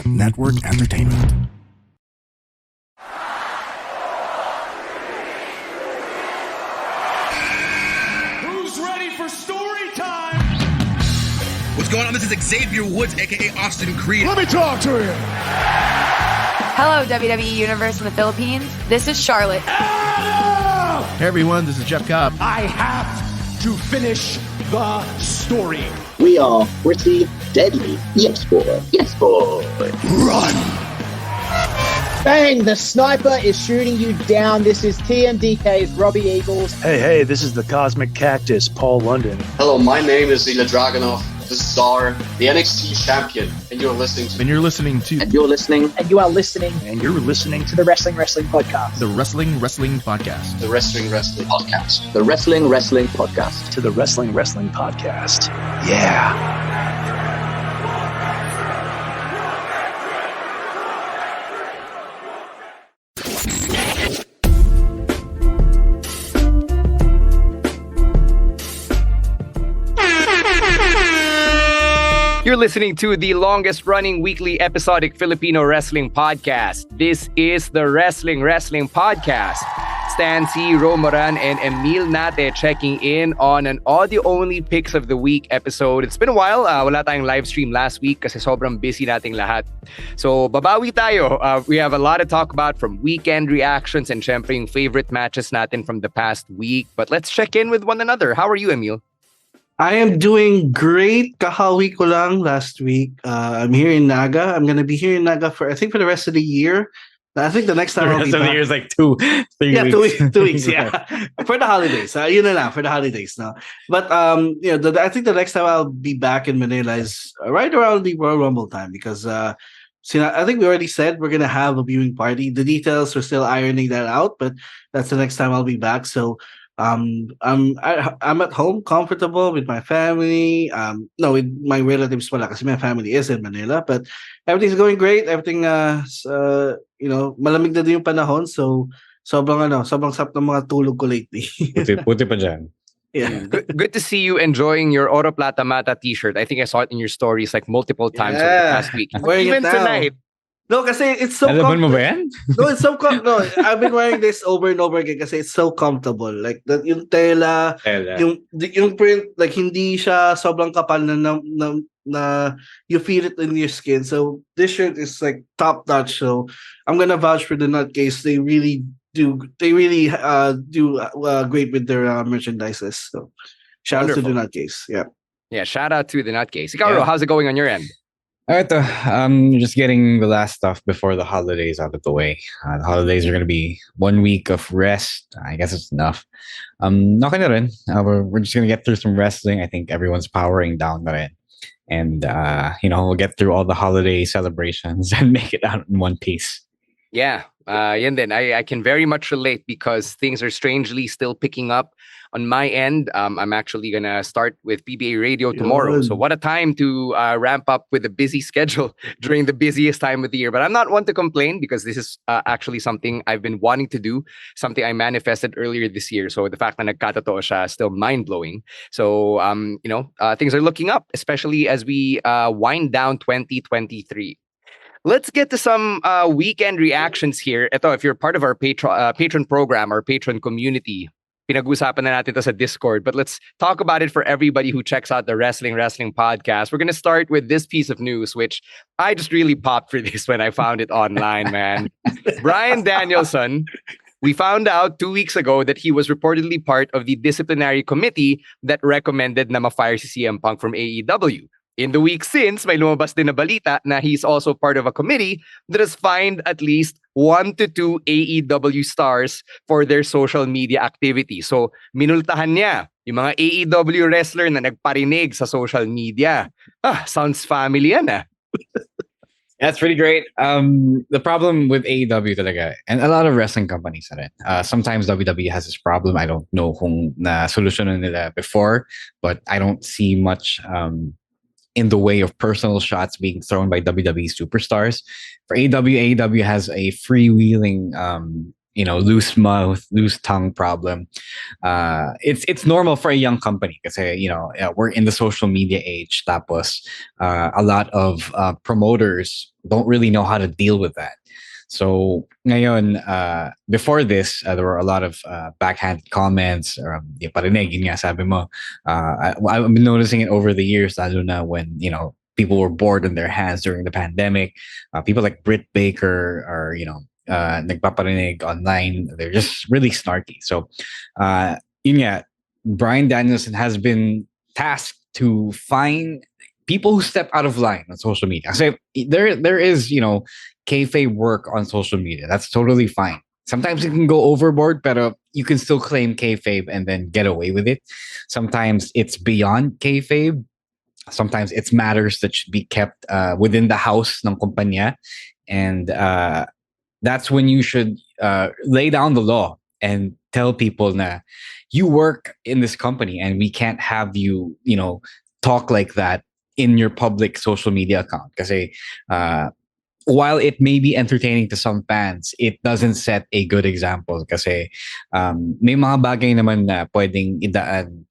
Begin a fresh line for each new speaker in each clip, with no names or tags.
Network Entertainment.
Who's ready for story time?
What's going on? This is Xavier Woods, aka Austin Creed.
Let me talk to him.
Hello, WWE Universe in the Philippines. This is Charlotte.
Hey everyone, this is Jeff Cobb.
I have to finish the story.
We are pretty deadly. Yes, boy. Yes, boy.
Run!
Bang! The sniper is shooting you down. This is TMDK's Robbie Eagles.
Hey, this is the Cosmic Cactus, Paul London.
Hello, my name is Ilya Dragunov, the Czar, the NXT champion, and you're listening to...
And you're listening to...
And you're listening. And you are listening.
And you're listening
To the Wrestling Podcast.
The Wrestling Podcast.
The Wrestling Podcast.
The Wrestling Podcast.
To the Wrestling Podcast. Yeah.
You're listening to the longest-running weekly episodic Filipino wrestling podcast. This is the Wrestling Podcast. Stan C, Romoran, and Emile Nate checking in on an audio-only Picks of the Week episode. It's been a while. Wala tayong live stream last week kasi sobrang busy nating lahat. So, babawi tayo. We have a lot to talk about from weekend reactions and syempre yung favorite matches natin from the past week. But let's check in with one another. How are you, Emile?
I am doing great. Kahawi ko lang last week. I'm here in Naga. I'm gonna be here in Naga for the rest of the year. I think the next time I'll be back.
The year is like 3 weeks.
2 weeks. Yeah, for the holidays. Yun na lang for the holidays now. But I think the next time I'll be back in Manila is right around the Royal Rumble time because I think we already said we're gonna have a viewing party. The details we're still ironing that out, but that's the next time I'll be back. So. I'm at home, comfortable with my family. With my relatives pala kasi my family is in Manila. But everything's going great. Everything, malamig na din yung panahon. So, sobrang sarap ng mga tulog ko lately.
Puti pa dyan.
Yeah.
Good to see you enjoying your Oro Plata Mata t-shirt. I think I saw it in your stories like multiple times over the past week. Even tonight.
No, kasi it's so
comfortable. Mo ba yan?
No, it's so no, I've been wearing this over and over again kasi it's so comfortable. Like yung tela, yung print, like hindi siya sobrang kapal na you feel it in your skin. So this shirt is like top notch. So I'm gonna vouch for the Nutcase. They really do great with their merchandises. So shout out to the Nutcase.
Yeah, shout out to the Nutcase. Ikaw, how's it going on your end?
Just getting the last stuff before the holidays out of the way. The holidays are going to be 1 week of rest. I guess it's enough. Okay na rin. We're just going to get through some wrestling. I think everyone's powering down na rin. And, we'll get through all the holiday celebrations and make it out in one piece.
Yeah, yan din. I can very much relate because things are strangely still picking up on my end. I'm actually going to start with PBA Radio tomorrow. So what a time to ramp up with a busy schedule during the busiest time of the year. But I'm not one to complain because this is actually something I've been wanting to do, something I manifested earlier this year. So the fact na nagkatotoo siya is still mind-blowing. So, things are looking up, especially as we wind down 2023. Let's get to some weekend reactions here. Ito, if you're part of our patron program, our patron community, pinag-usapan na natin ito sa Discord. But let's talk about it for everybody who checks out the Wrestling Podcast. We're going to start with this piece of news, which I just really popped for this when I found it online, man. Bryan Danielson, we found out 2 weeks ago that he was reportedly part of the disciplinary committee that recommended na ma-fire si CM Punk from AEW. In the week since, may lumabas din na balita na he's also part of a committee that has fined at least 1 to 2 AEW stars for their social media activity. So, minultahan niya yung mga AEW wrestler na nagparinig sa social media. Sounds family yan ah.
That's pretty great. The problem with AEW talaga, and a lot of wrestling companies na rin, sometimes WWE has this problem. I don't know kung na-solusyonan nila before, but I don't see much in the way of personal shots being thrown by WWE superstars. For AEW has a freewheeling loose mouth, loose tongue problem. It's normal for a young company kasi we're in the social media age. Tapos a lot of promoters don't really know how to deal with that. So ngayon, before this, there were a lot of backhanded comments. Yung parinig, yun nga sabi mo. I've been noticing it over the years, lalo na when people were bored in their hands during the pandemic. People like Britt Baker are nagpaparinig online. They're just really snarky. So yun nga, Bryan Danielson has been tasked to find people who step out of line on social media. So there is kayfabe work on social media. That's totally fine. Sometimes it can go overboard, but you can still claim kayfabe and then get away with it. Sometimes it's beyond kayfabe. Sometimes it's matters that should be kept within the house ng kumpanya. And that's when you should lay down the law and tell people na you work in this company and we can't have you, talk like that in your public social media account. Kasi while it may be entertaining to some fans, it doesn't set a good example kasi may mga bagay naman na pwedeng idaan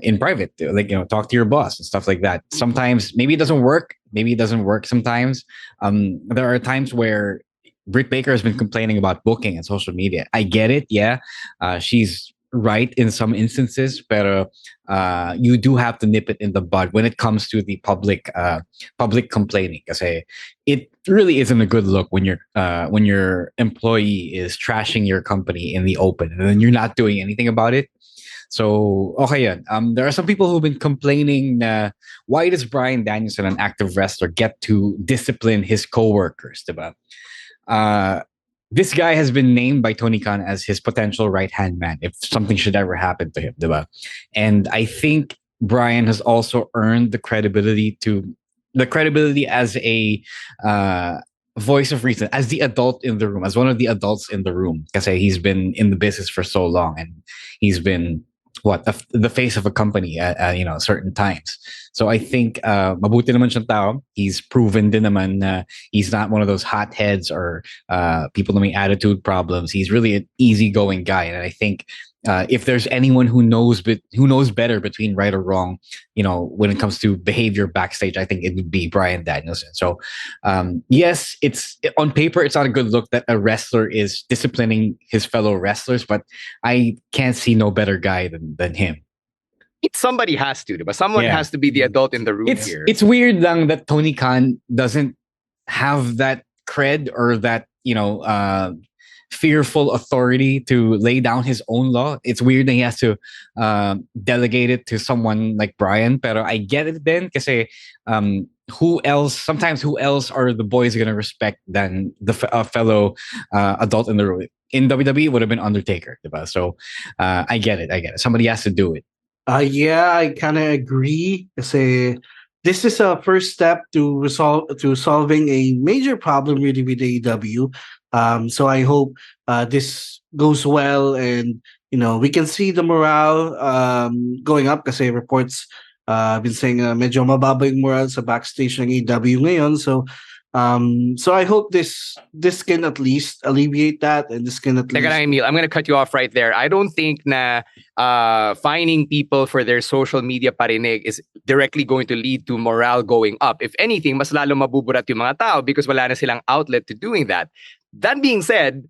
in private, like talk to your boss and stuff like that. Sometimes maybe it doesn't work, sometimes. There are times where Britt Baker has been complaining about booking and social media. I get it, yeah. She's right in some instances, but you do have to nip it in the bud when it comes to the public complaining. Kasi it really isn't a good look when your employee is trashing your company in the open and then you're not doing anything about it. So okay, yan. There are some people who've been complaining. Why does Bryan Danielson, an active wrestler, get to discipline his coworkers? Diba? This guy has been named by Tony Khan as his potential right-hand man if something should ever happen to him, diba? And I think Bryan has also earned the credibility as a voice of reason, as the adult in the room, as one of the adults in the room. Because he's been in the business for so long and he's been the face of a company at certain times. So I think mabuti naman siyang tao. He's proven din naman na he's not one of those hotheads or people that make attitude problems. He's really an easygoing guy, and I think if there's anyone who knows better between right or wrong, when it comes to behavior backstage, I think it would be Bryan Danielson. So yes, it's on paper, it's not a good look that a wrestler is disciplining his fellow wrestlers, but I can't see no better guy than him.
Somebody has to, but someone has to be the adult in the room here.
It's weird lang that Tony Khan doesn't have that cred or that fearful authority to lay down his own law. It's weird that he has to delegate it to someone like Bryan. Pero I get it then, kasi who else are the boys going to respect than the fellow adult in the room? In WWE, it would have been Undertaker, diba? So I get it. Somebody has to do it.
Yeah, I kind of agree. Kasi this is a first step to solving a major problem really with AEW. So I hope this goes well, and we can see the morale going up. Kasi reports been saying medyo mababa yung morale sa backstage ng AEW ngayon. So I hope this can at least alleviate that, and this can at least.
Emile, I'm going to cut you off right there. I don't think na fining people for their social media parinig is directly going to lead to morale going up. If anything, mas lalo mabuburat yung mga tao because wala na silang outlet to doing that. That being said,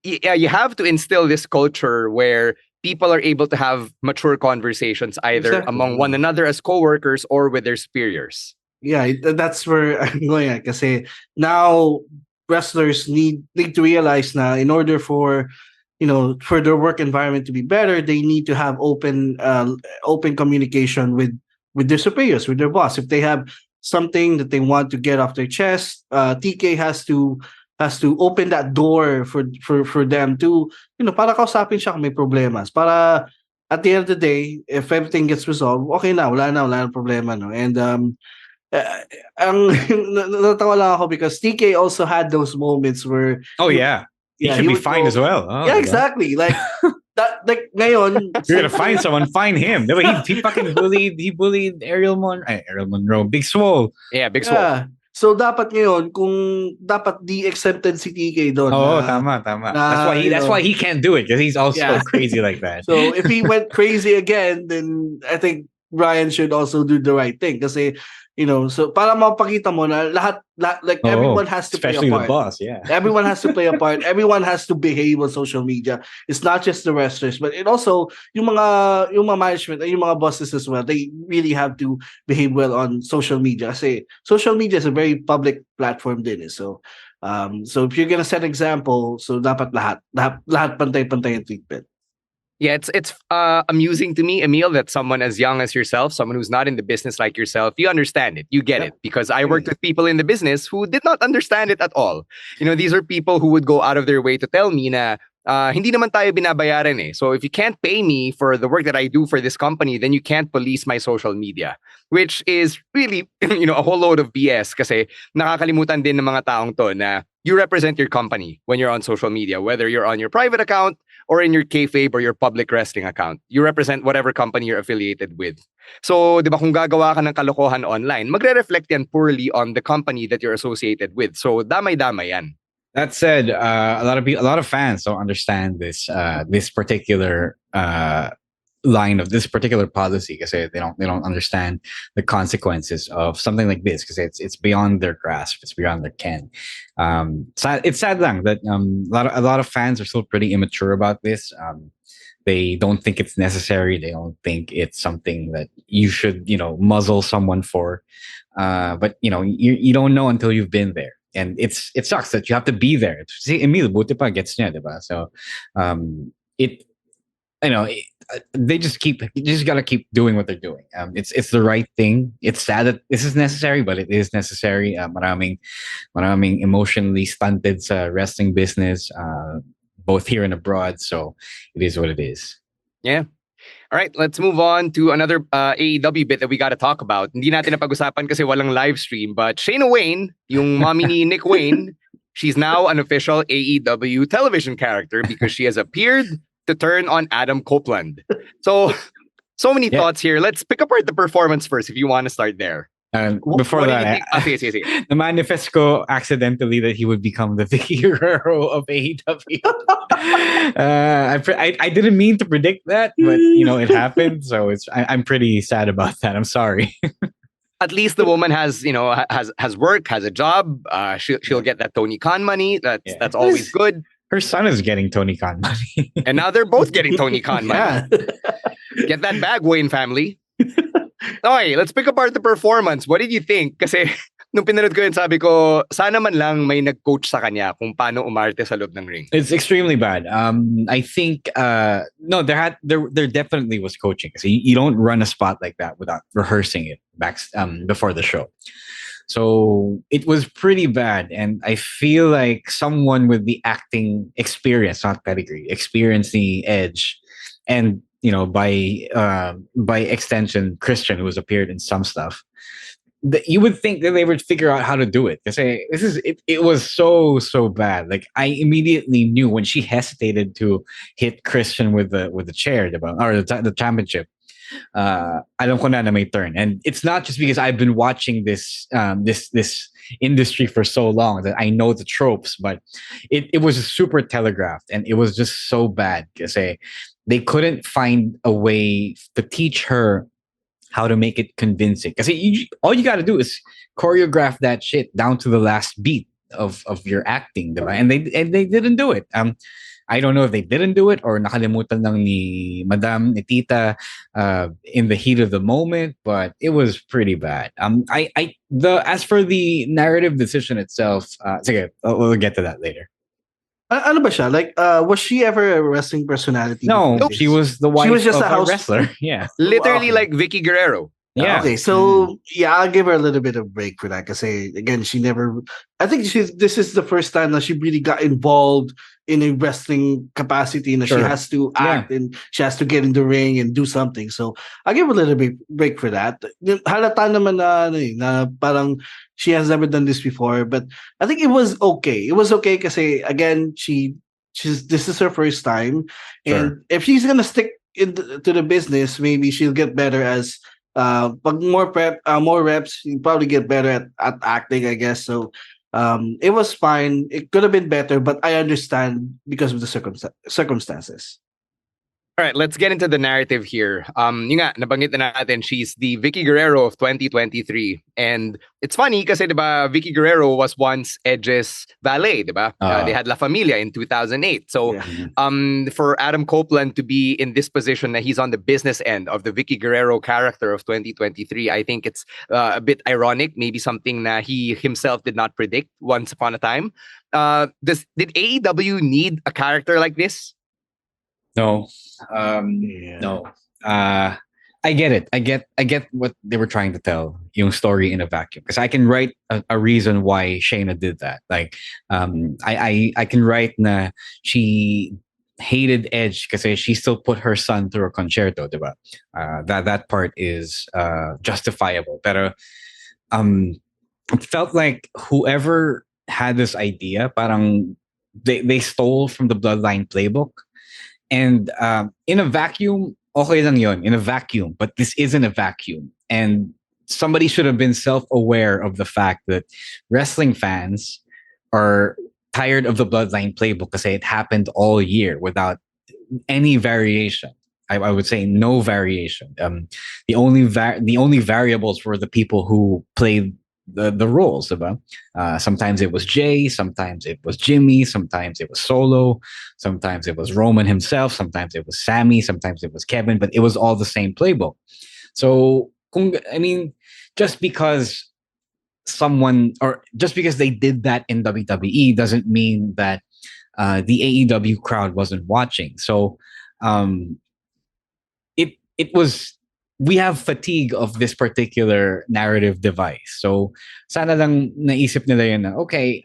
you have to instill this culture where people are able to have mature conversations either among one another as co-workers or with their superiors.
Yeah, that's where I'm going at. Kasi now wrestlers need to realize na in order for their work environment to be better, they need to have open communication with their superiors, with their boss. If they have something that they want to get off their chest, TK has to open that door for them to para kausapin siya kung may problemas. Para at the end of the day, if everything gets resolved, okay na, wala na problema, no. And natawa lang ako because TK also had those moments where
he should be fined as well.
Exactly. Like that, like ngayon
you're gonna find someone, find him. He fucking bullied Ariel Monroe, Big Swole.
Yeah, Big Swole.
So dapat ngayon kung dapat de-exempted si TK doon.
Tama. That's why he can't do it because he's also crazy like that.
So if he went crazy again, then I think Bryan should also do the right thing kasi so para mapakita mo na lahat like everyone has to play a part.
Especially the boss, yeah.
Everyone has to play a part. Everyone has to behave on social media. It's not just the wrestlers, but it also yung mga management and yung mga bosses as well. They really have to behave well on social media kasi social media is a very public platform din. So if you're gonna set example, so dapat lahat pantay-pantay yung treatment.
Yeah, it's amusing to me, Emile, that someone as young as yourself, someone who's not in the business like yourself, you understand it, you get it. Because I worked with people in the business who did not understand it at all. These are people who would go out of their way to tell me na hindi naman tayo binabayaran eh. So if you can't pay me for the work that I do for this company, then you can't police my social media. Which is really, a whole load of BS kasi nakakalimutan din ng mga taong to na you represent your company when you're on social media, whether you're on your private account or in your kayfabe or your public wrestling account. You represent whatever company you're affiliated with. So, di ba kung gagawa ka ng kalokohan online, magre-reflect yan poorly on the company that you're associated with. So, damay-damay yan.
That said, a lot of fans don't understand this particular line of this particular policy because they don't understand the consequences of something like this because it's beyond their grasp, it's beyond their ken. It's sad lang that a lot of fans are still pretty immature about this. They don't think it's necessary. They don't think it's something that you should muzzle someone for. But you don't know until you've been there. And it sucks that you have to be there. See, Emile, buti pa gets niya, diba? So, you just gotta keep doing what they're doing. It's the right thing. It's sad that this is necessary, but it is necessary. Maraming emotionally stunted sa wrestling business, both here and abroad. So it is what it is.
Yeah. All right, let's move on to another AEW bit that we got to talk about. Hindi natin napag-usapan kasi walang live stream, but Shayna Wayne, yung mommy ni Nick Wayne, she's now an official AEW television character because she has appeared to turn on Adam Copeland. So many thoughts here. Let's pick apart the performance first if you want to start there.
Before that, the manifest ko accidentally that he would become the Vickie Guerrero of AEW. I didn't mean to predict that, but it happened. So I'm pretty sad about that. I'm sorry.
At least the woman has work, has a job. She'll get that Tony Khan money. That's always good.
Her son is getting Tony Khan money.
And now they're both getting Tony Khan money. Get that bag, Wayne family. Okay, let's pick apart the performance. What did you think? Kasi nung pinanood ko yun, sabi ko, sana man lang may nag-coach sa kanya kung paano umarte sa loob ng ring.
It's extremely bad. I think no, there definitely was coaching. Kasi you don't run a spot like that without rehearsing it before the show. So it was pretty bad, and I feel like someone with the acting experience, not pedigree, experience the edge, and by extension, Christian, who has appeared in some stuff, that you would think that they would figure out how to do it. Because it was so bad. Like I immediately knew when she hesitated to hit Christian with the chair, or the championship. Alam ko na may turn, and it's not just because I've been watching this industry for so long that I know the tropes, but it was super telegraphed, and it was just so bad because they couldn't find a way to teach her how to make it convincing. Because all you got to do is choreograph that shit down to the last beat of your acting, diba? And they didn't do it. I don't know if they didn't do it or nakalimutan lang ni Madam, ni Tita in the heat of the moment, but it was pretty bad. As for the narrative decision itself, sige, we'll get to that later.
Ano ba siya? Like, was she ever a wrestling personality?
No, she was the wife of a wrestler. Yeah.
Literally like Vickie Guerrero.
Yeah.
Okay, so I'll give her a little bit of break for that because again, she never. I think this is the first time that she really got involved in a wrestling capacity, and she has to act and she has to get in the ring and do something. So I'll give her a little bit break for that. Halata naman na parang she has never done this before, but I think it was okay. It was okay because again, this is her first time, and if she's gonna stick to the business, maybe she'll get better as pag more reps, you probably get better at acting, I guess. So it was fine. It could have been better, but I understand because of the circumstances.
All right, let's get into the narrative here. Yun nga, nabanggit na natin, she's the Vickie Guerrero of 2023. And it's funny kasi diba, Vickie Guerrero was once Edge's valet, diba? They had La Familia in 2008. So for Adam Copeland to be in this position that he's on the business end of the Vickie Guerrero character of 2023, I think it's a bit ironic, maybe something that he himself did not predict once upon a time. Did AEW need a character like this?
No. No. I get it. I get what they were trying to tell. Yung story in a vacuum. Because I can write a reason why Shayna did that. Like, I can write na she hated Edge because she still put her son through a concerto, diba? That part is justifiable. Pero it felt like whoever had this idea, parang they stole from the Bloodline playbook. And in a vacuum, okay lang yun, in a vacuum, but this isn't a vacuum. And somebody should have been self-aware of the fact that wrestling fans are tired of the Bloodline playbook because it happened all year without any variation. I would say no variation. The only variables were the people who played the roles. Sometimes it was Jay, sometimes it was Jimmy, sometimes it was Solo, sometimes it was Roman himself, sometimes it was Sammy, sometimes it was Kevin, but it was all the same playbook. So, just because they did that in WWE doesn't mean that the AEW crowd wasn't watching. So, it was. We have fatigue of this particular narrative device. So, sana lang naisip nila yun na, okay,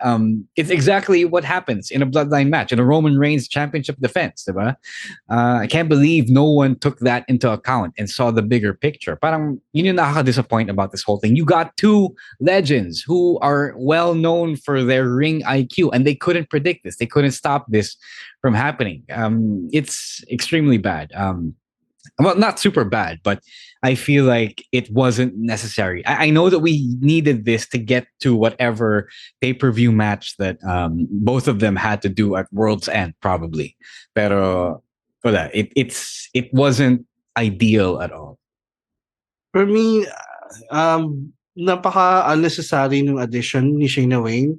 it's exactly what happens in a Bloodline match, in a Roman Reigns championship defense, diba? I can't believe no one took that into account and saw the bigger picture. Parang yun yung nakaka-disappoint about this whole thing. You got two legends who are well known for their ring IQ, and they couldn't predict this. They couldn't stop this from happening. It's extremely bad. Well, not super bad, but I feel like it wasn't necessary. I know that we needed this to get to whatever pay-per-view match that both of them had to do at World's End, probably. Pero wala, it wasn't ideal at all.
For me, napaka unnecessary ng addition ni Shayna Wayne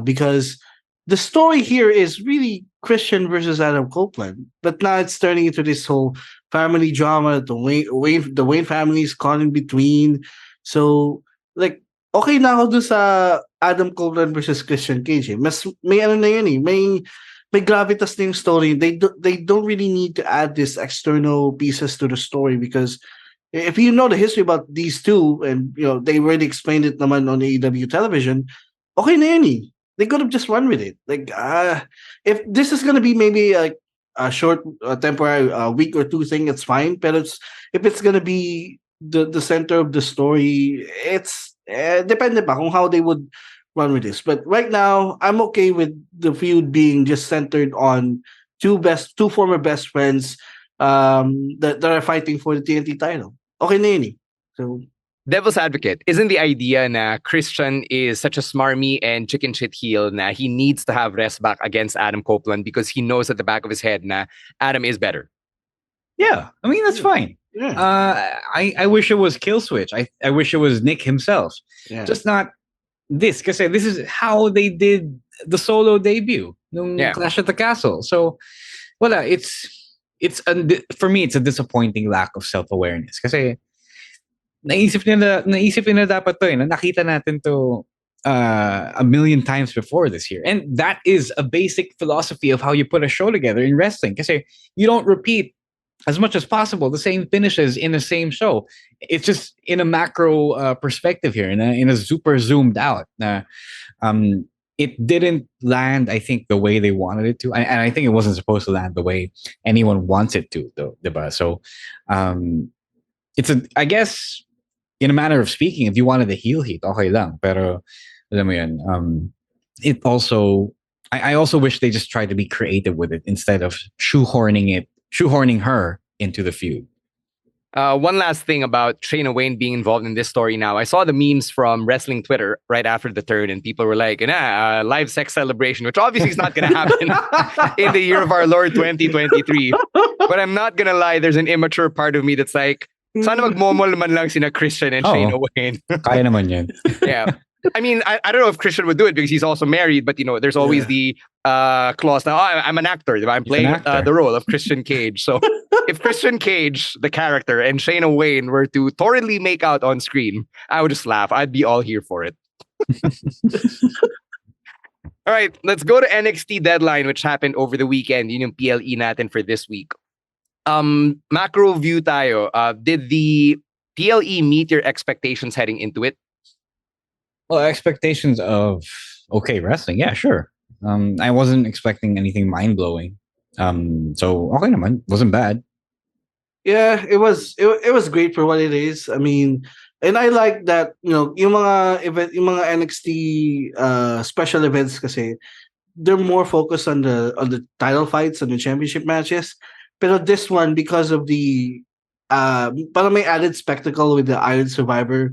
because the story here is really Christian versus Adam Copeland, but now it's turning into this whole family drama. The Wayne family is caught in between. So, like, okay na ako dun sa Adam Copeland versus Christian Cage. Mas may ano na yun eh. May gravitas na yung story. They don't really need to add this external pieces to the story because if you know the history about these two, and you know they already explained it naman on AEW television, okay na yun eh. They could have just run with it. Like, if this is gonna be maybe like a short, temporary, week or two thing, it's fine. But if it's gonna be the center of the story, it's depende pa kung how they would run with this. But right now, I'm okay with the feud being just centered on two former best friends that are fighting for the TNT title. Okay na yun eh. So.
Devil's advocate, isn't the idea na Christian is such a smarmy and chicken shit heel na he needs to have rest back against Adam Copeland because he knows at the back of his head na Adam is better?
Yeah, I mean, that's fine. Yeah. I wish it was Killswitch. I wish it was Nick himself. Yeah. Just not this, because this is how they did the Solo debut, Clash at the Castle. So, for me, it's a disappointing lack of self-awareness. Kasi naisip nila dapat to nakita natin to a million times before this year. And that is a basic philosophy of how you put a show together in wrestling. Kasi you don't repeat as much as possible the same finishes in the same show. It's just in a macro perspective here, in a super zoomed out. It didn't land, I think, the way they wanted it to. And I think it wasn't supposed to land the way anyone wants it to, though. Diba? So it's I guess, in a manner of speaking, if you wanted the heel heat, okay lang. Pero, alam mo yun, it also, I also wish they just tried to be creative with it instead of shoehorning her into the feud.
One last thing about Shayna Wayne being involved in this story now. I saw the memes from wrestling Twitter right after the turn, and people were like, live sex celebration, which obviously is not going to happen in the year of our Lord 2023. But I'm not going to lie, there's an immature part of me that's like, sana magmomol man lang sina Christian and Shayna Wayne.
Kaya naman yan.
Yeah. I mean, I don't know if Christian would do it because he's also married, but there's always the clause now. I'm an actor. I'm playing the role of Christian Cage. So if Christian Cage, the character, and Shayna Wayne were to torrently make out on screen, I would just laugh. I'd be all here for it. All right, let's go to NXT Deadline, which happened over the weekend. Yun yung PLE natin for this week. Macro view tayo. Did the PLE meet your expectations heading into it?
Well, expectations of okay wrestling, yeah, sure. I wasn't expecting anything mind blowing. So okay naman, wasn't bad.
Yeah, it was great for what it is. I mean, and I like that, yung mga event, yung mga NXT special events kasi they're more focused on the title fights and the championship matches. Pero this one, because of the parang may added spectacle with the Iron Survivor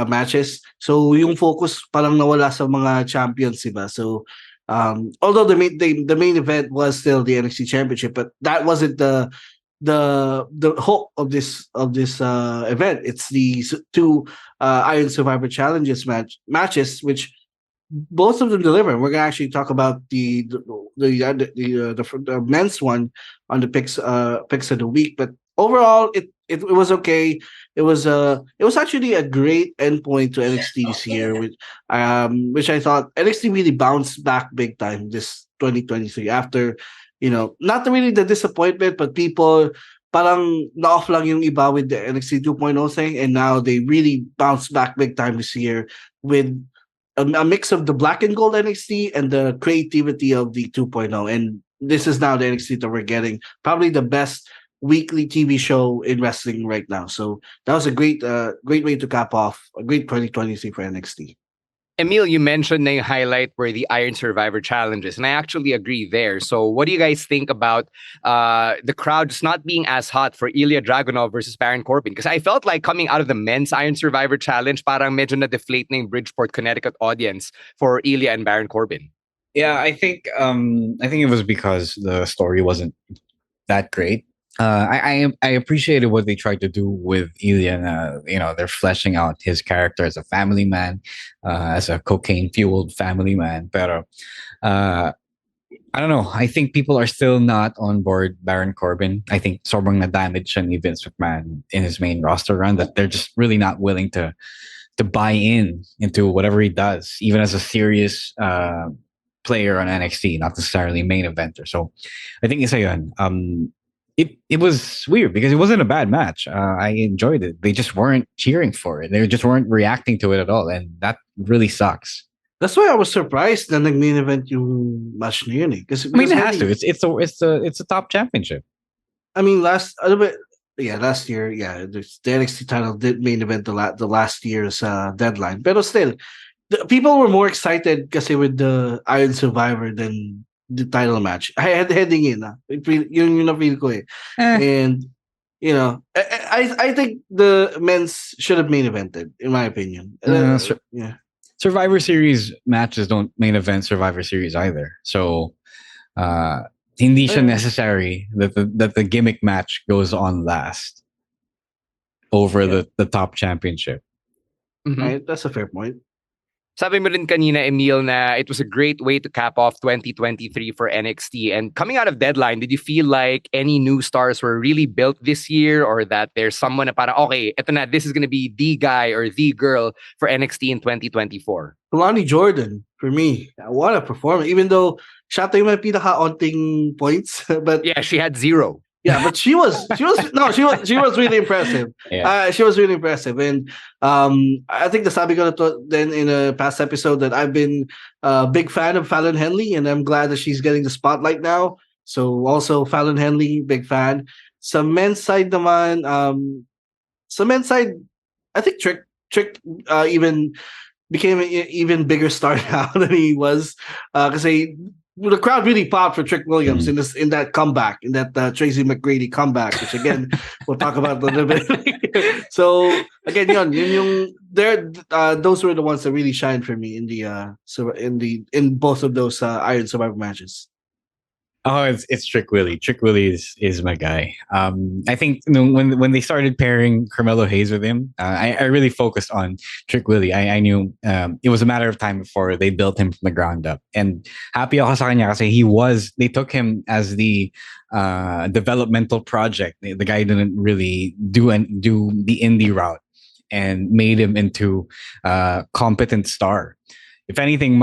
matches. So yung focus parang nawala sa mga champions, diba? So although the main event was still the NXT Championship, but that wasn't the hook of this event. It's the two Iron Survivor Challenges matches, which both of them deliver. We're gonna actually talk about the men's one on the picks of the week, but overall it was okay. It was actually a great endpoint to NXT this year, which I thought NXT really bounced back big time this 2023 after, not really the disappointment, but people parang na-off lang yung iba with the NXT 2.0 thing, and now they really bounced back big time this year with a mix of the black and gold NXT and the creativity of the 2.0, and this is now the NXT that we're getting, probably the best weekly TV show in wrestling right now. So that was a great way to cap off a great 2023 for NXT.
Emile, you mentioned the highlight were the Iron Survivor challenges, and I actually agree there. So what do you guys think about the crowd just not being as hot for Ilya Dragunov versus Baron Corbin? Because I felt like coming out of the men's Iron Survivor challenge, parang medyo na-deflate na yung Bridgeport, Connecticut audience for Ilya and Baron Corbin.
Yeah, I think it was because the story wasn't that great. I appreciated what they tried to do with Ilya. They're fleshing out his character as a family man, as a cocaine-fueled family man. But I don't know. I think people are still not on board Baron Corbin. I think sobrang na-damage siya ni Vince McMahon in his main roster run that they're just really not willing to buy into whatever he does, even as a serious player on NXT, not necessarily main eventer. So I think isa yun. It was weird because it wasn't a bad match. I enjoyed it. They just weren't cheering for it. They just weren't reacting to it at all, and that really sucks.
That's why I was surprised na nag-main event yung match na yun.
Because it has to. It's a top championship.
I mean, last year, the NXT title did main event the last year's deadline. But still, people were more excited kasi with the Iron Survivor than the title match. I had heading in. Yun na-feel ko eh. And, I think the men's should have main evented, in my opinion. Yeah.
Survivor Series matches don't main event Survivor Series either. So, hindi siya necessary that the gimmick match goes on last over the top championship.
Mm-hmm.
Right, that's a fair point.
Sabi mo rin kanina, Emile, na it was a great way to cap off 2023 for NXT. And coming out of Deadline, did you feel like any new stars were really built this year, or that there's someone na parang, okay, eto na, this is going to be the guy or the girl for NXT in 2024?
Kalani Jordan, for me. What a performance. Even though siya tayo may pinaka-onting points. But
yeah, she had 0.
Yeah, but she was really impressive.
Yeah.
She was really impressive, and I think nasabi ko na to then in a past episode that I've been a big fan of Fallon Henley, and I'm glad that she's getting the spotlight now. So also Fallon Henley, big fan. Some men's side naman, I think Trick even became an even bigger star now than he was, because the crowd really popped for Trick Williams in that comeback, in that Tracy McGrady comeback, which again we'll talk about a little bit. So again, those were the ones that really shined for me in both of those Iron Survivor matches.
Oh, it's Trick Willie. Trick Willie is my guy. I think when they started pairing Carmelo Hayes with him, I really focused on Trick Willie. I knew it was a matter of time before they built him from the ground up. And happy ako sa kanya kasi they took him as the developmental project. The guy didn't really do the indie route and made him into a competent star. If anything,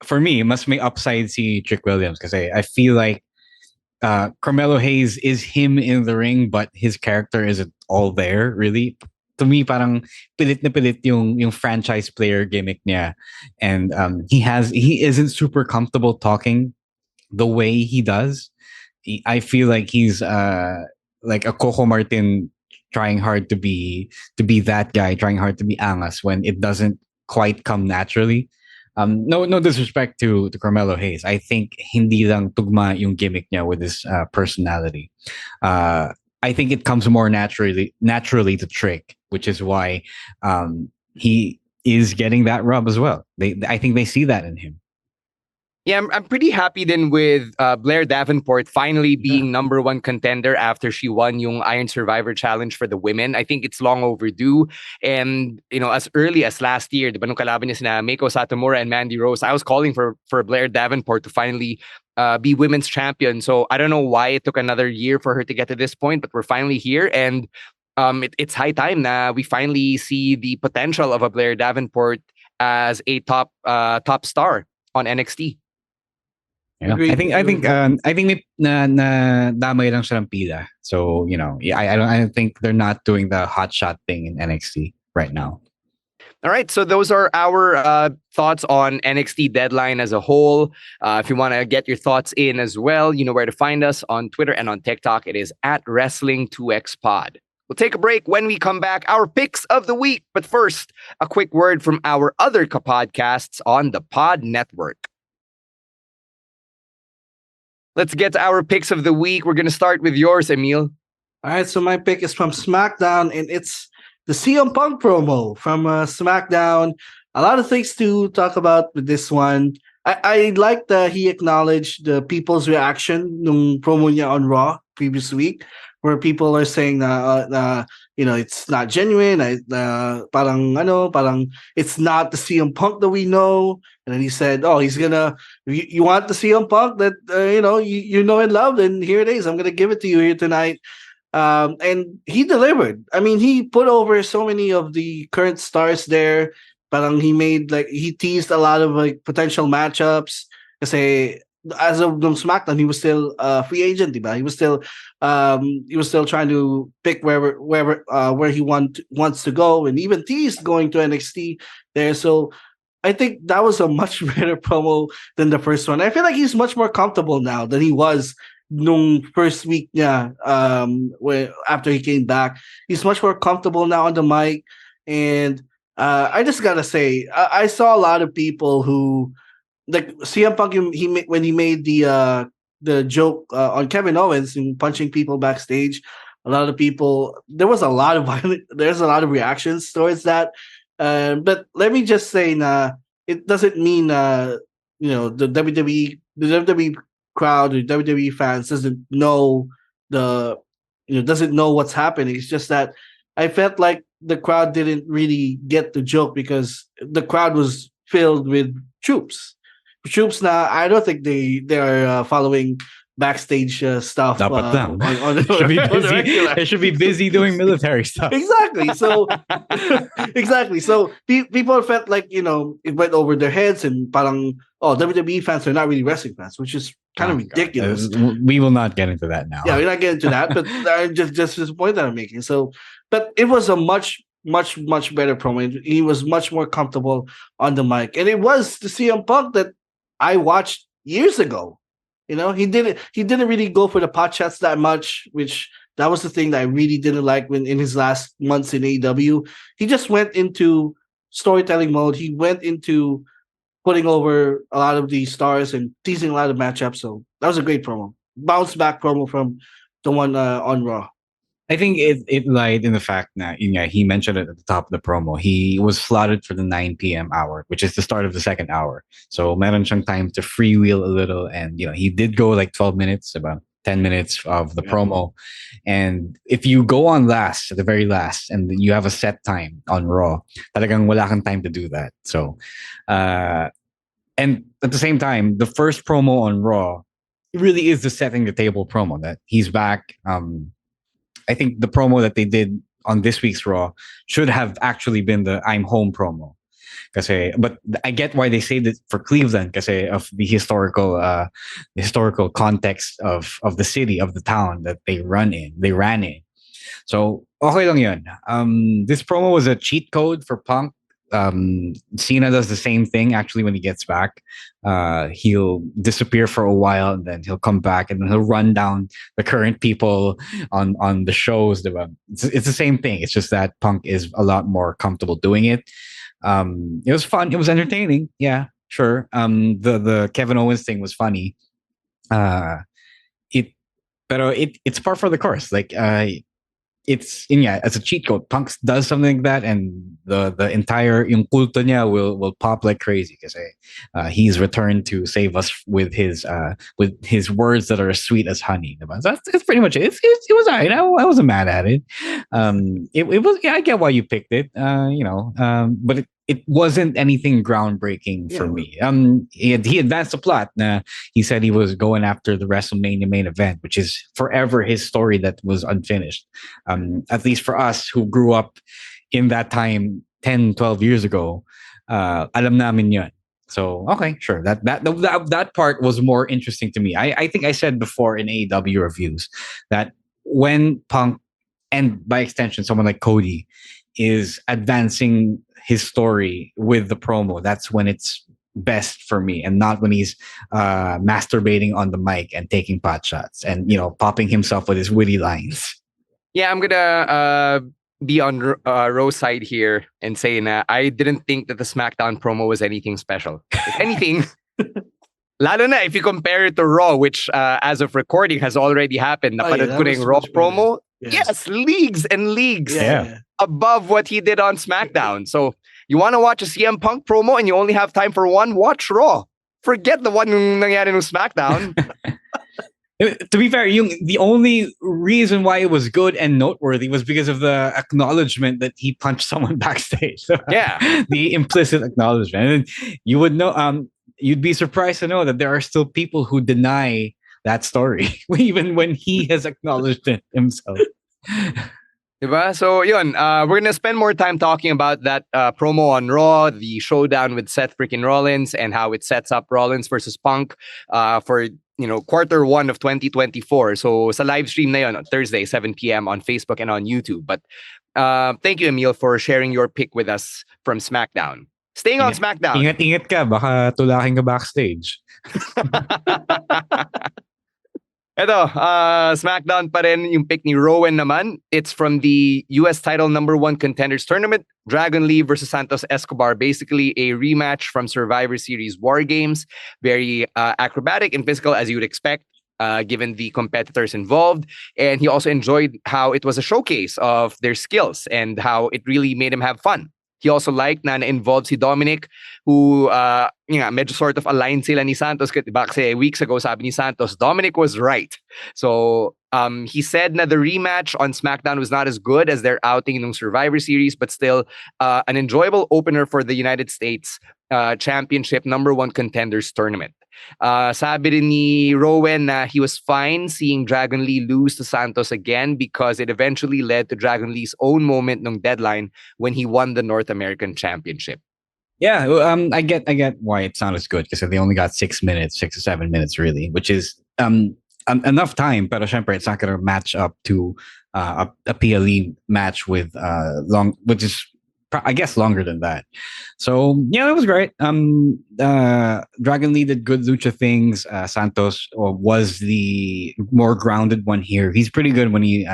for me, must may upside see Trick Williams because I feel like Carmelo Hayes is him in the ring, but his character isn't all there, really. To me, parang pilit na pilit yung franchise player gimmick niya. And he isn't super comfortable talking the way he does. I feel like he's like a Coco Martin trying hard to be that guy, trying hard to be angas when it doesn't quite come naturally. No disrespect to Carmelo Hayes. I think hindi lang tugma yung gimmick niya with his personality. I think it comes more naturally to Trick, which is why he is getting that rub as well. I think they see that in him.
Yeah, I'm pretty happy then with Blair Davenport finally being number one contender after she won yung Iron Survivor Challenge for the women. I think it's long overdue. And, as early as last year, diba nung kalaban niya sina Meiko Satomura and Mandy Rose, I was calling for Blair Davenport to finally be women's champion. So I don't know why it took another year for her to get to this point, but we're finally here. And it's high time na we finally see the potential of a Blair Davenport as a top star on NXT.
Yeah. I think may na damay lang siya ng pila. So, I don't think they're not doing the hot shot thing in NXT right now.
All right, so those are our thoughts on NXT Deadline as a whole. If you want to get your thoughts in as well, you know where to find us on Twitter and on TikTok. It is at Wrestling2XPod. We'll take a break. When we come back, our picks of the week. But first, a quick word from our other podcasts on the Pod Network. Let's get to our picks of the week. We're going to start with yours, Emile.
All right, so my pick is from SmackDown, and it's the CM Punk promo from SmackDown. A lot of things to talk about with this one. I like that he acknowledged the people's reaction nung promo niya on Raw previous week, where people are saying na it's not genuine. Parang it's not the CM Punk that we know. And then he said, "Oh, he's gonna. You want the CM Punk that you know and love, and here it is. I'm gonna give it to you here tonight." And he delivered. I mean, he put over so many of the current stars there. Parang he teased a lot of potential matchups. Kasi as of SmackDown, he was still a free agent, diba? He was still trying to pick where he wants to go, and even teased going to NXT there. So I think that was a much better promo than the first one. I feel like he's much more comfortable now than he was nung first week niya, after he came back. He's much more comfortable now on the mic. And I just gotta say, I saw a lot of people who, like CM Punk, when he made the joke on Kevin Owens and punching people backstage, a lot of people, there's a lot of reactions towards that. But let me just say, it doesn't mean the WWE crowd or WWE fans doesn't know what's happening. It's just that I felt like the crowd didn't really get the joke because the crowd was filled with troops. Now, I don't think they are following backstage stuff.
Dapat lang. They should be busy doing military stuff.
Exactly. So, So people felt like it went over their heads and parang WWE fans are not really wrestling fans, which is kind of ridiculous.
We will not get into that now.
Yeah, we're not getting into that, but just this point that I'm making. So, but it was a much better promo. He was much more comfortable on the mic, and it was the CM Punk that I watched years ago. He didn't really go for the pot shots that much, which that was the thing that I really didn't like when in his last months in AEW. He just went into storytelling mode. He went into putting over a lot of these stars and teasing a lot of matchups. So that was a great promo. Bounce back promo from the one on Raw.
I think it lied in the fact that he mentioned it at the top of the promo. He was slotted for the 9 p.m. hour, which is the start of the second hour. So meron siyang time to freewheel a little, and he did go like 12 minutes, about 10 minutes of the promo. And if you go on last, at the very last, and you have a set time on Raw, talagang wala kang time to do that. So, and at the same time, the first promo on Raw really is the setting the table promo that he's back. I think the promo that they did on this week's Raw should have actually been the I'm home promo. But I get why they say that for Cleveland kasi of the historical context of the city, of the town that they ran in. So okay lang yun. This promo was a cheat code for Punk. Cena does the same thing actually when he gets back. He'll disappear for a while and then he'll come back and then he'll run down the current people on the shows. It's the same thing. It's just that Punk is a lot more comfortable doing it. It was fun. It was entertaining. Yeah, sure. The Kevin Owens thing was funny. It's par for the course. Like it's as a cheat code. Punk does something like that, and the entire yung kulto niya will pop like crazy because he's returned to save us with his words that are as sweet as honey. So that's pretty much it. It was alright. I wasn't mad at it. It was. Yeah, I get why you picked it. But it wasn't anything groundbreaking for me. He advanced the plot. He said he was going after the WrestleMania main event, which is forever his story that was unfinished. At least for us who grew up in that time 10, 12 years ago, alam namin yun. So, okay, sure. That part was more interesting to me. I think I said before in AEW reviews that when Punk, and by extension, someone like Cody, is advancing his story with the promo, that's when it's best for me, and not when he's masturbating on the mic and taking pot shots and popping himself with his witty lines.
Yeah, I'm gonna be on Ro's side here and say I didn't think that the SmackDown promo was anything special. If anything, lalo na if you compare it to Raw, which as of recording has already happened. Napanood ko na yung Raw promo. Yes, leagues and leagues above what he did on SmackDown. So you want to watch a CM Punk promo and you only have time for one, watch Raw. Forget the one nangyari ng SmackDown.
To be fair, the only reason why it was good and noteworthy was because of the acknowledgement that he punched someone backstage.
Yeah.
The implicit acknowledgement. And you would know, you'd be surprised to know that there are still people who deny that story, even when he has acknowledged it himself.
Diba? So, yun, we're going to spend more time talking about that promo on Raw, the showdown with Seth freaking Rollins, and how it sets up Rollins versus Punk for quarter one of 2024. So sa live stream na yun on Thursday, 7 p.m. on Facebook and on YouTube. But thank you, Emile, for sharing your pick with us from SmackDown. Staying on SmackDown.
Ingat ka, baka tulakin ka backstage.
Ito, SmackDown pa rin yung pick ni Rowan naman. It's from the US title #1 contenders tournament. Dragon Lee versus Santos Escobar. Basically a rematch from Survivor Series War Games. Very acrobatic and physical as you would expect, given the competitors involved. And he also enjoyed how it was a showcase of their skills and how it really made him have fun. He also liked na involved si Dominic, who medyo sort of aligned sila ni Santos. Kasi weeks ago, sabi ni Santos, Dominic was right. So he said na the rematch on SmackDown was not as good as their outing in Survivor Series, but still an enjoyable opener for the United States Championship #1 contenders tournament. Sabi rin ni Rowan na he was fine seeing Dragon Lee lose to Santos again because it eventually led to Dragon Lee's own moment nung deadline when he won the North American Championship.
Yeah, I get why it's not as good because they only got 6 to 7 minutes really, which is enough time. Pero syempre, it's not going to match up to a PLE match with which is I guess longer than that. So yeah, it was great. Dragon Lee did good lucha things. Santos was the more grounded one here. He's pretty good when he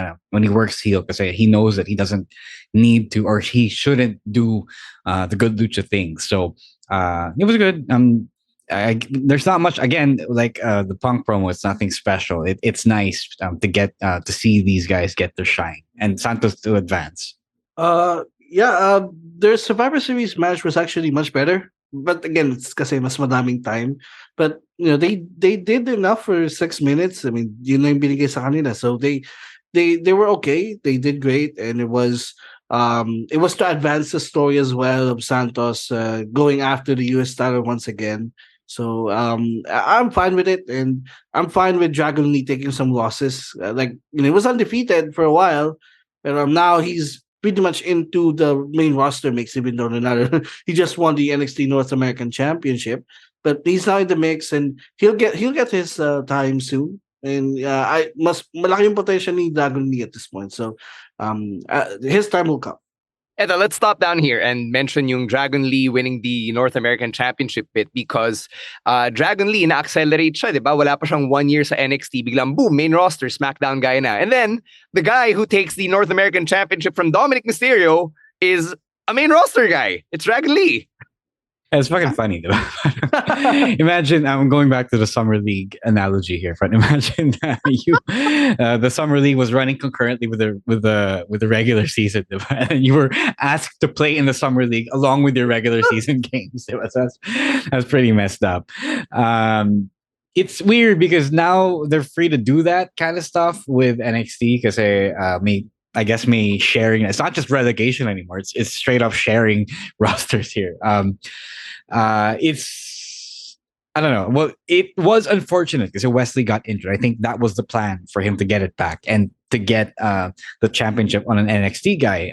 works heel because he knows that he doesn't need to or he shouldn't do the good lucha things. So it was good. There's not much again like the Punk promo. It's nothing special. It's nice to get to see these guys get their shine and Santos to advance.
Their Survivor Series match was actually much better. But again, it's kasi mas madaming time. But they did enough for 6 minutes. I mean, yun na yung binigay sa kanila. So they were okay. They did great, and it was to advance the story as well of Santos going after the US title once again. So I'm fine with it, and I'm fine with Dragon Lee taking some losses. He was undefeated for a while, and now he's pretty much into the main roster mix, even though he just won the NXT North American Championship. But he's now in the mix, and he'll get his time soon. And malaki yung potential ni Dragon Lee at this point. So his time will come.
Eto, let's stop down here and mention yung Dragon Lee winning the North American Championship bit because Dragon Lee na-accelerate siya, di ba? Wala pa siyang 1 year sa NXT. Biglang, boom, main roster, SmackDown guy na. And then, the guy who takes the North American Championship from Dominic Mysterio is a main roster guy. It's Dragon Lee.
It's fucking funny though. Imagine I'm going back to the Summer League analogy here. But imagine that the Summer League was running concurrently with the regular season, and you were asked to play in the Summer League along with your regular season games. That's pretty messed up. It's weird because now they're free to do that kind of stuff with NXT because I guess me sharing. It's not just relegation anymore. It's straight up sharing rosters here. It's I don't know. Well, it was unfortunate because Wesley got injured. I think that was the plan for him to get it back and to get the championship on an NXT guy.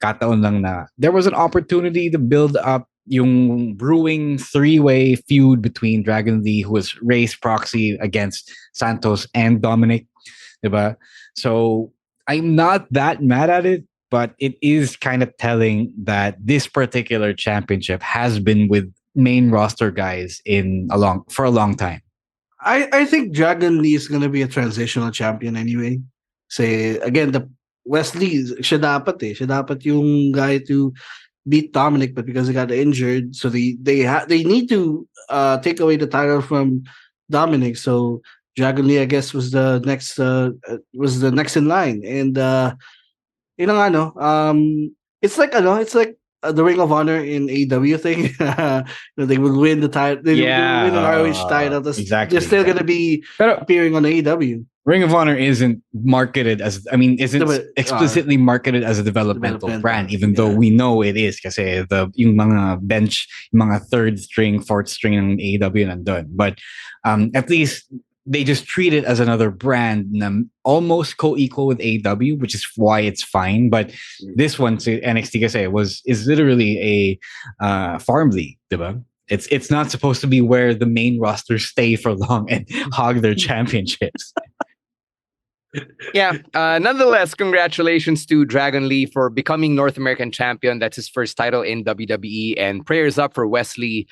Kataon lang na there was an opportunity to build up yung brewing three-way feud between Dragon Lee, who was race proxy against Santos and Dominic, diba? So I'm not that mad at it, but it is kind of telling that this particular championship has been with main roster guys for a long time.
I think Dragon Lee is going to be a transitional champion anyway. Say again, the Wesley siya dapat yung guy to beat Dominic, but because he got injured, so they need to take away the title from Dominic. So Dragon Lee, I guess, was the next in line, and it's like the Ring of Honor in AEW thing. They will win the title. They will win an ROH title.
Exactly.
They're still going to be appearing on AEW.
Ring of Honor isn't marketed as, isn't explicitly marketed as a developmental brand, even though we know it is kasi yung mga bench, yung mga third string, fourth string ng AEW nandun. But at least they just treat it as another brand na almost co-equal with AEW, which is why it's fine. But this one, NXT kasi, is literally a farm league, diba? It's not supposed to be where the main rosters stay for long and hog their championships.
Yeah. Nonetheless, congratulations to Dragon Lee for becoming North American champion. That's his first title in WWE. And prayers up for Wesley.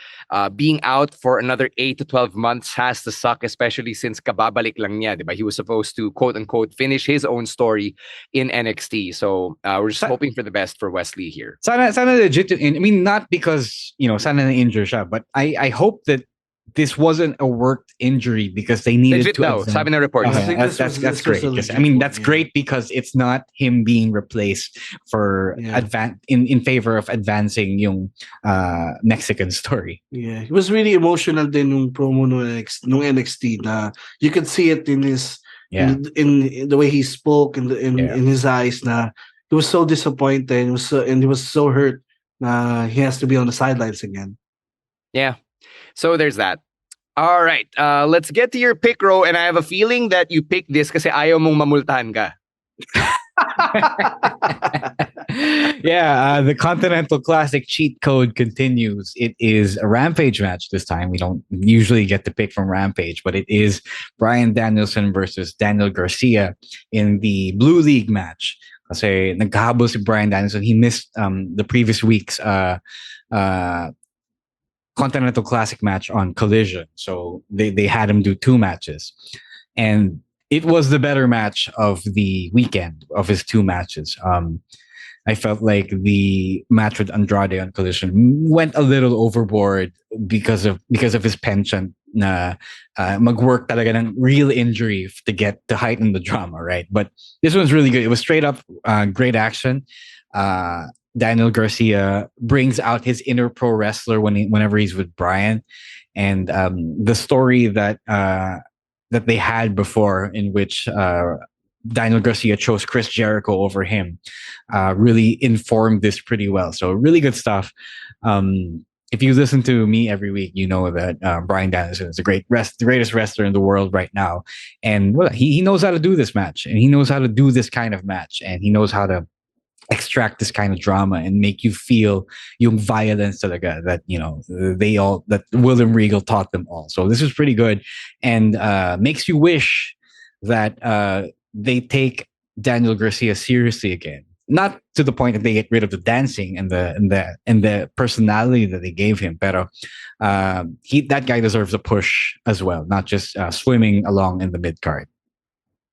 Being out for another 8 to 12 months has to suck, especially since kababalik lang niya, diba? He was supposed to, quote unquote, finish his own story in NXT. So we're just hoping for the best for Wesley here.
Sana legit. Not because, sana na-injure siya, but I hope that this wasn't a worked injury because they needed
legit
to.
Legit though, sabi na reports.
That's great. That's great because it's not him being replaced for in favor of advancing yung Mexican story.
Yeah, it was really emotional din yung promo nung NXT na you could see it in his in the way he spoke in his eyes na he was so disappointed and he was so hurt na he has to be on the sidelines again.
Yeah. So there's that. All right. Let's get to your pick, Ro. And I have a feeling that you picked this kasi ayaw mong mamultahan ka.
The Continental Classic cheat code continues. It is a Rampage match this time. We don't usually get to pick from Rampage, but it is Bryan Danielson versus Daniel Garcia in the Blue League match. Kasi nagkahabol si Bryan Danielson. He missed the previous week's Continental Classic match on Collision. So they had him do 2 matches. And it was the better match of the weekend of his 2 matches. I felt like the match with Andrade on Collision went a little overboard because of his penchant na magwork talaga ng real injury to heighten the drama, right? But this one's really good. It was straight up great action. Daniel Garcia brings out his inner pro wrestler whenever he's with Bryan, and the story that they had before, in which Daniel Garcia chose Chris Jericho over him, really informed this pretty well. So really good stuff. If you listen to me every week, you know that Bryan Danielson is the greatest wrestler in the world right now. And well, he knows how to do this match, and he knows how to do this kind of match, and he knows how to extract this kind of drama and make you feel yung violence talaga that, you know, that William Regal taught them all. So this is pretty good, and makes you wish that they take Daniel Garcia seriously again. Not to the point that they get rid of the dancing and the personality that they gave him, pero that guy deserves a push as well, not just swimming along in the mid card.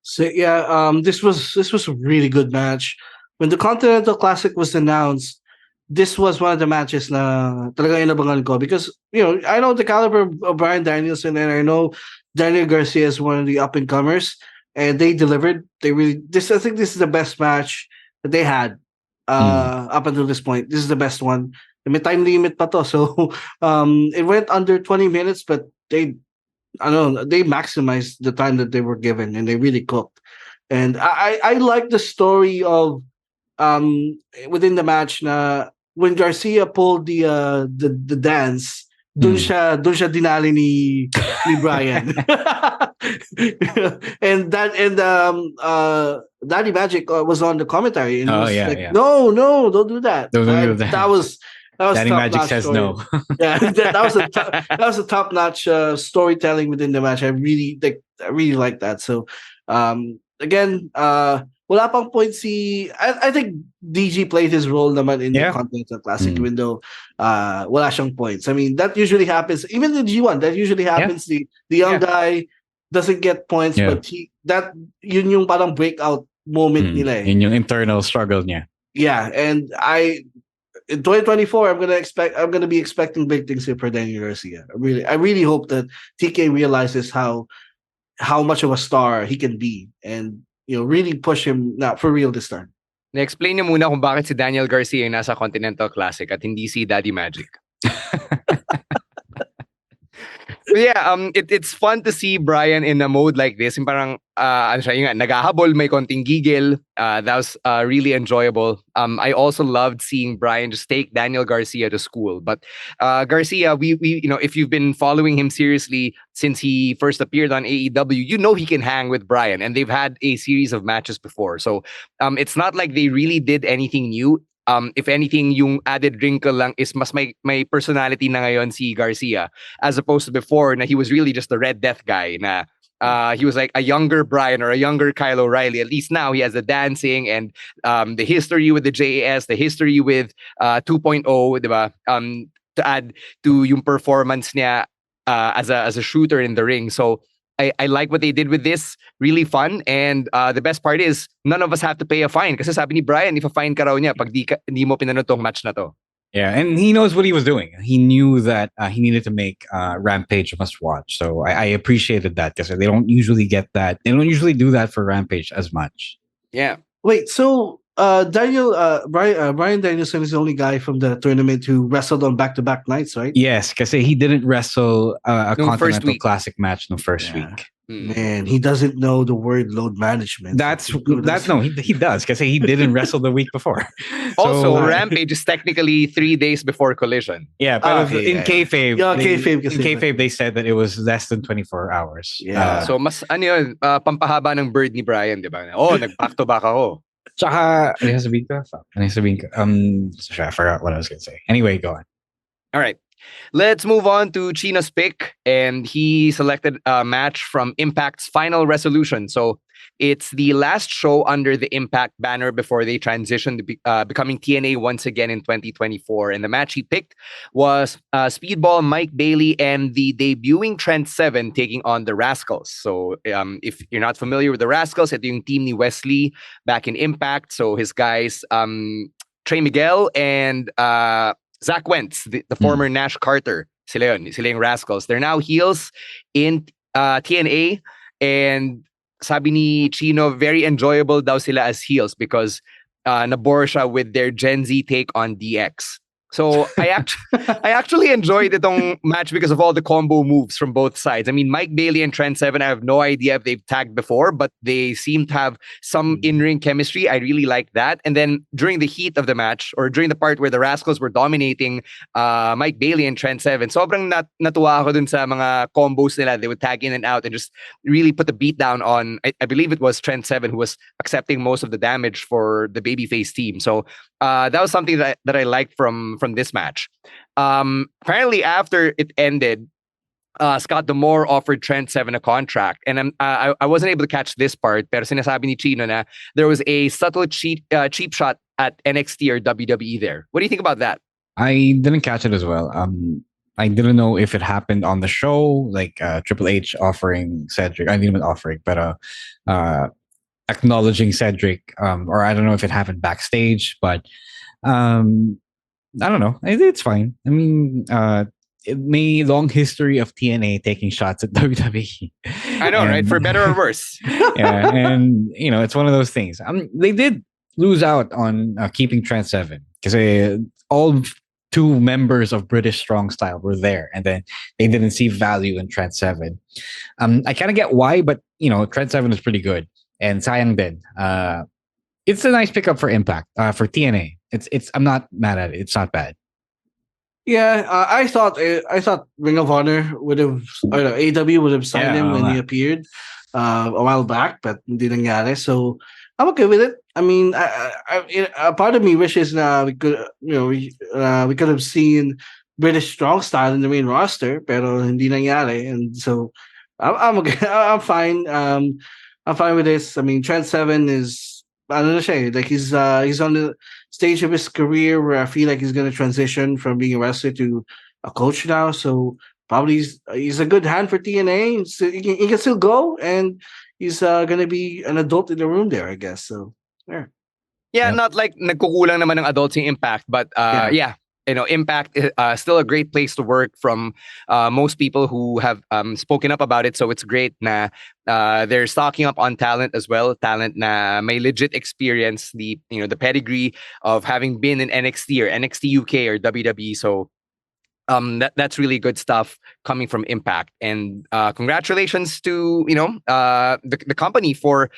So yeah, this was a really good match. When the Continental Classic was announced, this was one of the matches na talagang inabangan ko, because, you know, I know the caliber of Bryan Danielson, and I know Daniel Garcia is one of the up and comers, and they delivered. I think this is the best match that they had up until this point. This is the best one. May time limit pa to, so it went under 20 minutes, but they maximized the time that they were given, and they really cooked. And I like the story of within the match na when Garcia pulled the dance, dun siya dinali ni Bryan. and Daddy Magic was on the commentary, and no, don't do that.
Don't do that.
That was
Daddy Magic says
story.
no.
Yeah, that was a top-notch storytelling within the match. I really like that. So again, wala pang point I think DG played his role naman in the Continental Classic, even though wala siyang points. I mean, that usually happens. Even in G1, that usually happens. The young guy doesn't get points, but yun yung parang breakout moment nila.
Yun yung internal struggle niya.
Yeah, and in 2024, I'm gonna be expecting big things here for Daniel Garcia. I really hope that TK realizes how much of a star he can be, and, you know, really push him for real this time.
Na-explain niyo muna kung bakit si Daniel Garcia yung nasa Continental Classic at hindi si Daddy Magic. So yeah, it's fun to see Bryan in a mode like this. Yung parang nagahabol, may konting gigil. That was really enjoyable. I also loved seeing Bryan just take Daniel Garcia to school. But Garcia, we you know, if you've been following him seriously since he first appeared on AEW, you know he can hang with Bryan, and they've had a series of matches before. So it's not like they really did anything new. If anything, yung added wrinkle lang is mas may personality na ngayon si Garcia, as opposed to before na he was really just the Red Death guy na he was like a younger Bryan or a younger Kyle O'Reilly. At least now he has the dancing and the history with the JAS, the history with 2.0, diba? To add to yung performance niya as a shooter in the ring. So I like what they did with this. Really fun. And the best part is, none of us have to pay a fine. Kasi sabi ni Bryan, if a fine ka raw niya pag di mo pinanood tong match na to.
Yeah, and he knows what he was doing. He knew that he needed to make Rampage a must-watch. So I appreciated that, because they don't usually get that. They don't usually do that for Rampage as much.
Yeah.
Wait, so Bryan Danielson is the only guy from the tournament who wrestled on back-to-back nights, right?
Yes, because he didn't wrestle a Continental Classic match in the first week.
Man, he doesn't know the word load management.
He does, because he didn't wrestle the week before.
Also, Rampage is technically 3 days before Collision.
Yeah, but in kayfabe,
kayfabe,
they said that it was less than 24 hours.
Yeah.
So mas pampahaba ng bird ni Bryan, di ba? Oh, nag-back-to-back ako.
Tsaka, I forgot what I was going to say. Anyway, go on.
All right. Let's move on to Chino's pick, and he selected a match from Impact's Final Resolution. So it's the last show under the Impact banner before they transitioned to becoming TNA once again in 2024. And the match he picked was Speedball Mike Bailey and the debuting Trent 7 taking on the Rascalz. So if you're not familiar with the Rascalz, ito yung team ni Wesley back in Impact. So his guys, Trey Miguel and Zach Wentz, the former Nash Carter. Sila yung Rascalz. They're now heels in TNA, and sabi ni Chino, very enjoyable daw sila as heels because nabore siya with their Gen Z take on DX. So I actually enjoyed itong match because of all the combo moves from both sides. I mean, Mike Bailey and Trent 7, I have no idea if they've tagged before, but they seem to have some in-ring chemistry. I really like that. And then during the heat of the match, or during the part where the Rascalz were dominating Mike Bailey and Trent 7, sobrang natuwa ako dun sa mga combos nila. They would tag in and out and just really put the beat down on, I believe it was Trent 7 who was accepting most of the damage for the babyface team. So that was something that I liked from this match. Apparently, after it ended, Scott D'Amore offered Trent 7 a contract, and I wasn't able to catch this part. Pero sinasabi ni Chino na there was a subtle cheap shot at NXT or WWE there. What do you think about that?
I didn't catch it as well. I didn't know if it happened on the show, like Triple H offering Cedric. I didn't even offering, but acknowledging Cedric, or I don't know if it happened backstage, but I don't know. It's fine. I mean, it may long history of TNA taking shots at WWE.
I know, right? For better or worse.
Yeah, and it's one of those things. They did lose out on keeping Trent 7 because all 2 members of British Strong Style were there, and then they didn't see value in Trent 7. I kind of get why, but Trent 7 is pretty good. And sayang din. It's a nice pickup for Impact, for TNA. It's. I'm not mad at it. It's not bad.
Yeah, I thought Ring of Honor would have, or AEW would have signed him when he appeared a while back, but hindi nangyari. So I'm okay with it. I mean, a part of me wishes we could, we could have seen British Strong Style in the main roster, pero hindi nangyari, and so I'm okay. I'm fine. I'm fine with this. I mean, Trent 7 is. I don't know, like he's on the stage of his career where I feel like he's going to transition from being a wrestler to a coach now. So probably he's a good hand for TNA. So he can still go, and he's going to be an adult in the room there, I guess. So yeah.
Yeah, not like nagkukulang naman ng adults in Impact, but yeah. Impact is still a great place to work from most people who have spoken up about it. So it's great na they're stocking up on talent as well. Talent na may legit experience, the pedigree of having been in NXT or NXT UK or WWE. So that's really good stuff coming from Impact. And congratulations to the company for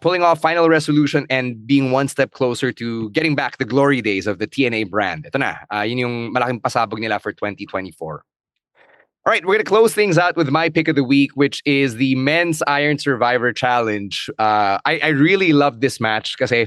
pulling off Final Resolution and being one step closer to getting back the glory days of the TNA brand. Ito na, yun yung malaking pasabog nila for 2024. All right, we're going to close things out with my pick of the week, which is the Men's Iron Survivor Challenge. I really love this match kasi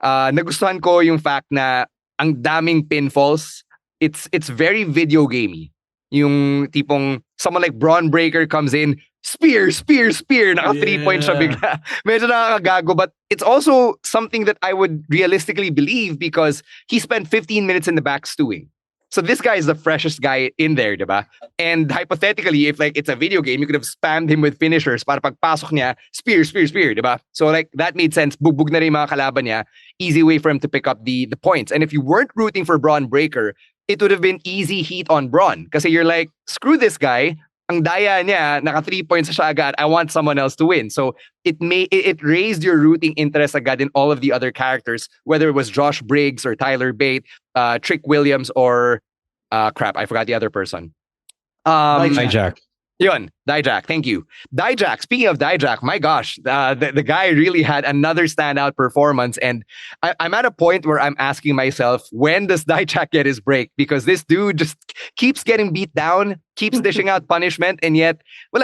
nagustuhan ko yung fact na ang daming pinfalls. It's very video gamey. Yung tipong someone like Braun Breaker comes in, spear, naka 3 points siya bigla. Medyo nakakagago, but it's also something that I would realistically believe because he spent 15 minutes in the back stewing. So this guy is the freshest guy in there, diba? And hypothetically, if like it's a video game, you could have spammed him with finishers para pagpasok niya, spear, diba? So like that made sense. Bugbog na rin mga kalaban niya. Easy way for him to pick up the points. And if you weren't rooting for Braun Breaker, it would have been easy heat on Braun. Kasi you're like, screw this guy. Ang daya niya, naka 3 points siya agad. I want someone else to win. So it raised your rooting interest agad in all of the other characters, whether it was Josh Briggs or Tyler Bate, Trick Williams, or crap, I forgot the other person.
Dijak.
Yun, Dijak, thank you. Dijak, speaking of Dijak, my gosh, the guy really had another standout performance. And I'm at a point where I'm asking myself, when does Dijak get his break? Because this dude just keeps getting beat down, keeps dishing out punishment, and yet,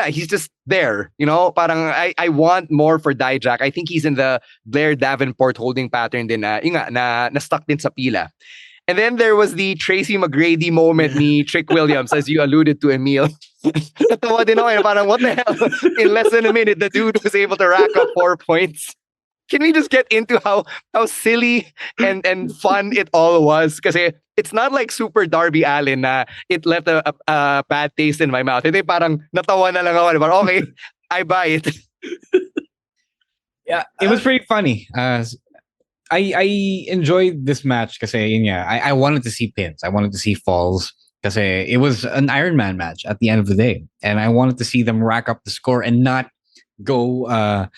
he's just there. Parang I want more for Dijak. I think he's in the Blair Davenport holding pattern din na stuck din sa pila. And then there was the Tracy McGrady moment ni Trick Williams, as you alluded to, Emile. Natawa din ako, parang what the hell? In less than a minute, the dude was able to rack up 4 points. Can we just get into how silly and fun it all was? Kasi it's not like Super Darby Allin na it left a bad taste in my mouth. Hindi, parang natawa na lang ako. Parang, okay, I buy it.
Yeah, it was pretty funny. I enjoyed this match because I wanted to see pins. I wanted to see falls because it was an Iron Man match at the end of the day, and I wanted to see them rack up the score and not go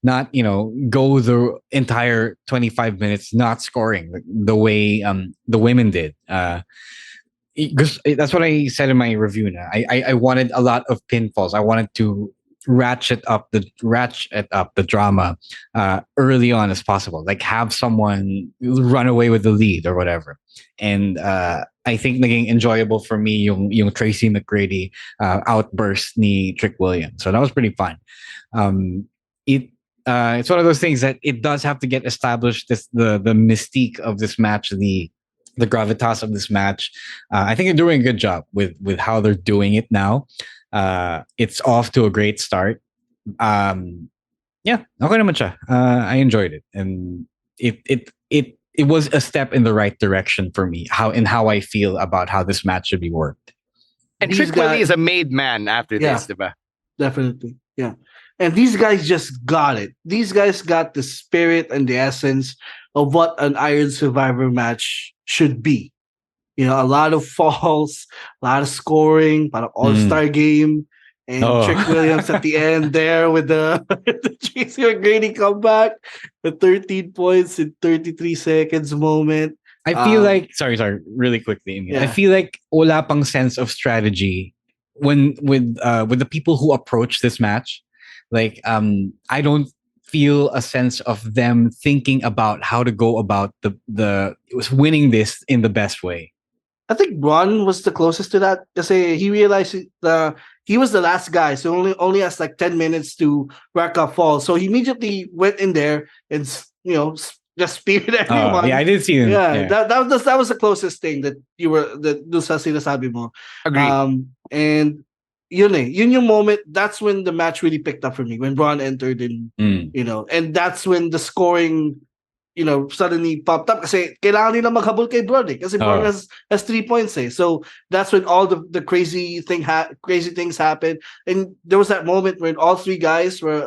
go the entire 25 minutes not scoring the way the women did. Because that's what I said in my review. I wanted a lot of pinfalls. I wanted to ratchet up the drama early on as possible, like have someone run away with the lead or whatever. And I think naging enjoyable for me yung Tracy McGrady outburst ni Trick Williams, so that was pretty fun. It's one of those things that it does have to get established, the mystique of this match, the gravitas of this match. I think they're doing a good job with how they're doing it now. It's off to a great start. Yeah, okay naman siya. I enjoyed it, and it was a step in the right direction for me. How I feel about how this match should be worked.
And Trick Willie is a made man after this, diba?
Definitely, yeah. And these guys just got it. These guys got the spirit and the essence of what an Iron Survivor match should be. You know, a lot of falls, a lot of scoring, para all-star game, and Trick Williams at the end there with the Tracy McGrady comeback, the 13 points in 33 seconds moment.
I feel like sorry, really quickly. Yeah. I feel like wala pang sense of strategy when with the people who approach this match. Like I don't feel a sense of them thinking about how to go about the winning this in the best way.
I think Braun was the closest to that because he realized he was the last guy, so only has like 10 minutes to rack up falls. So he immediately went in there and just speared everyone.
Yeah, I did see him.
Yeah. That was the closest thing that sa sinasabi mo.
Agreed.
And yun yung moment. That's when the match really picked up for me, when Braun entered in, and that's when the scoring suddenly popped up kasi kailangan nila maghabol kay Braun kasi Braun has 3 points so that's when all the crazy things happened. And there was that moment when all three guys were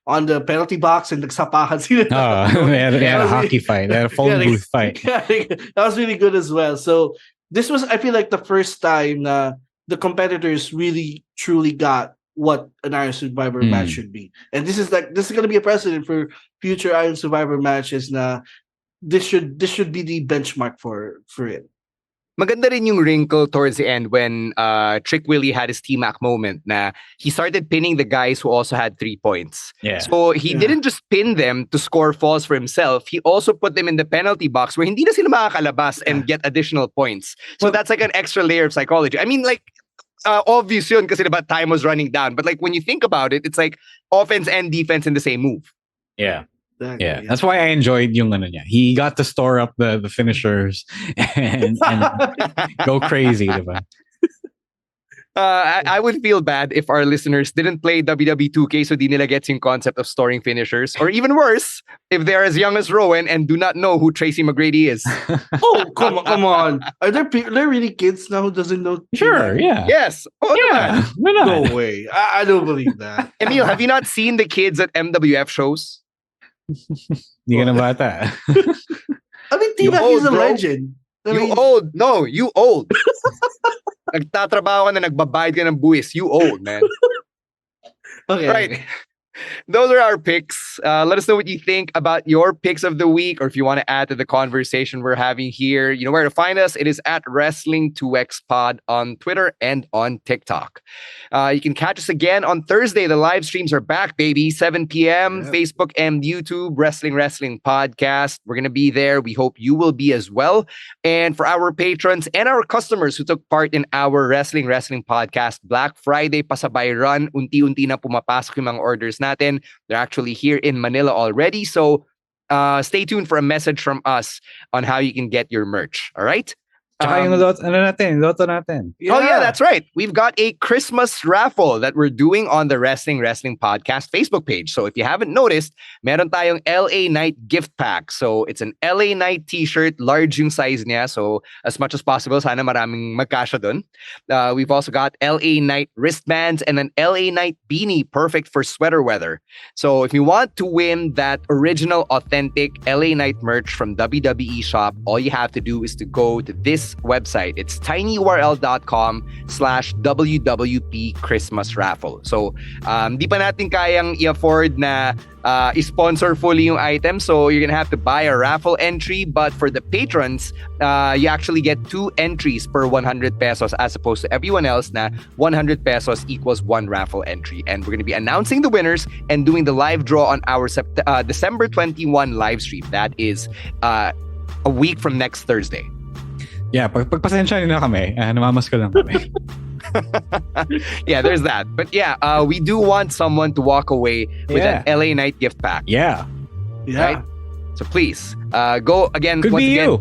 on the penalty box and nagsapahan sila.
They had a hockey fight. They had a phone booth fight.
That was really good as well. So this was, I feel like, the first time the competitors really truly got what an Iron Survivor match should be. And this is going to be a precedent for future Iron Survivor matches. Na this should be the benchmark for it.
Maganda rin yung wrinkle towards the end when Trick Willie had his T-Mac moment na he started pinning the guys who also had 3 points.
Yeah.
So he didn't just pin them to score falls for himself. He also put them in the penalty box where hindi na sila makakalabas and get additional points. So that's like an extra layer of psychology. I mean, like, obvious yun kasi diba time was running down. But like when you think about it, it's like offense and defense in the same move.
Yeah. Yeah, that's why I enjoyed yung ano niya. He got to store up the finishers and go crazy, diba?
I would feel bad if our listeners didn't play WWE 2K so di nila gets yung concept of storing finishers. Or even worse, if they're as young as Rowan and do not know who Tracy McGrady is.
Oh, come on. Are there really kids now who doesn't know?
Sure, yeah.
Yes. Oh,
yeah.
No way. I don't believe that.
Emile, have you not seen the kids at MWF shows?
Di ka na bata.
I mean, Tina, he's a legend.
Old. No, you old. Nagtatrabaho ka na, nagbabayad ka ng buwis. You old, man.
Okay.
Right. Those are our picks. Let us know what you think about your picks of the week, or if you want to add to the conversation we're having here. You know where to find us. It is at Wrestling2XPod on Twitter and on TikTok. You can catch us again on Thursday. The live streams are back, baby. 7 p.m. Yep. Facebook and YouTube. Wrestling Podcast. We're going to be there. We hope you will be as well. And for our patrons and our customers who took part in our Wrestling Podcast Black Friday pasabay run, unti-unti na pumapasok yung mga orders natin. They're actually here in Manila already. So stay tuned for a message from us on how you can get your merch. All right?
Tsaka yung loto natin.
Oh yeah, that's right. We've got a Christmas raffle that we're doing on the Wrestling Podcast Facebook page. So if you haven't noticed, meron tayong LA Knight gift pack. So it's an LA Knight t-shirt, large yung size niya. So as much as possible, sana maraming magkasya dun. We've also got LA Knight wristbands and an LA Knight beanie, perfect for sweater weather. So if you want to win that original, authentic LA Knight merch from WWE Shop, all you have to do is to go to this website. It's tinyurl.com/WWP Christmas Raffle. So, di pa natin kayang i-afford na i-sponsor fully yung item. So, you're gonna have to buy a raffle entry. But for the patrons, you actually get 2 entries per 100 pesos as opposed to everyone else na 100 pesos equals 1 raffle entry. And we're gonna be announcing the winners and doing the live draw on our December 21 live stream. That is a week from next Thursday.
Yeah, pagpasensya nyo na kami. Namamas ko lang kami.
Yeah, there's that. But yeah, we do want someone to walk away with an LA Knight gift pack.
Yeah.
Right? So please, go again.
Could be you.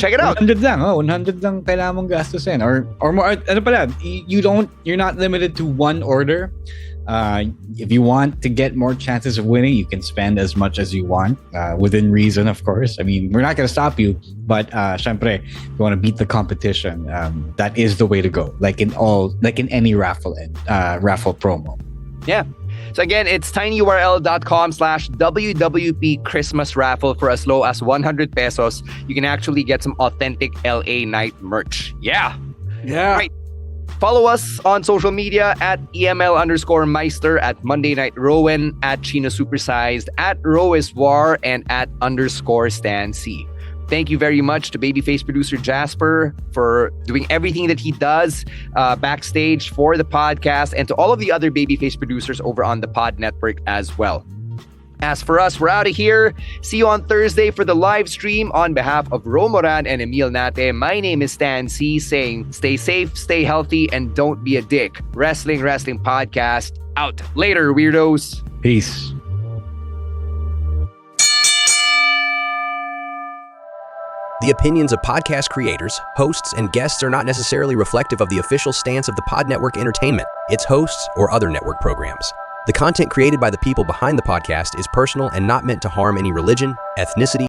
Check it out.
100 lang. 100 lang kailangan mong gastusin. Or more. Ano pala, you're not limited to one order. If you want to get more chances of winning, you can spend as much as you want, within reason, of course. I mean, we're not going to stop you, but syempre, if you want to beat the competition, that is the way to go. Like in any raffle promo.
Yeah. So again, it's tinyurl.com/WWP Christmas Raffle. For as low as 100 pesos, you can actually get some authentic LA Knight merch. Yeah. Right. Follow us on social media at EML_Meister, at Monday Night Rowan, at Chino Supersized, at Roiswar, and at _Stan C. Thank you very much to babyface producer Jasper for doing everything that he does backstage for the podcast, and to all of the other babyface producers over on the Pod Network as well. As for us, we're out of here. See you on Thursday for the live stream. On behalf of Romoran and Emile Nate, my name is Stan C, saying stay safe, stay healthy, and don't be a dick. Wrestling Podcast out. Later, weirdos.
Peace.
The opinions of podcast creators, hosts, and guests are not necessarily reflective of the official stance of the Pod Network Entertainment, its hosts, or other network programs. The content created by the people behind the podcast is personal and not meant to harm any religion, ethnicity,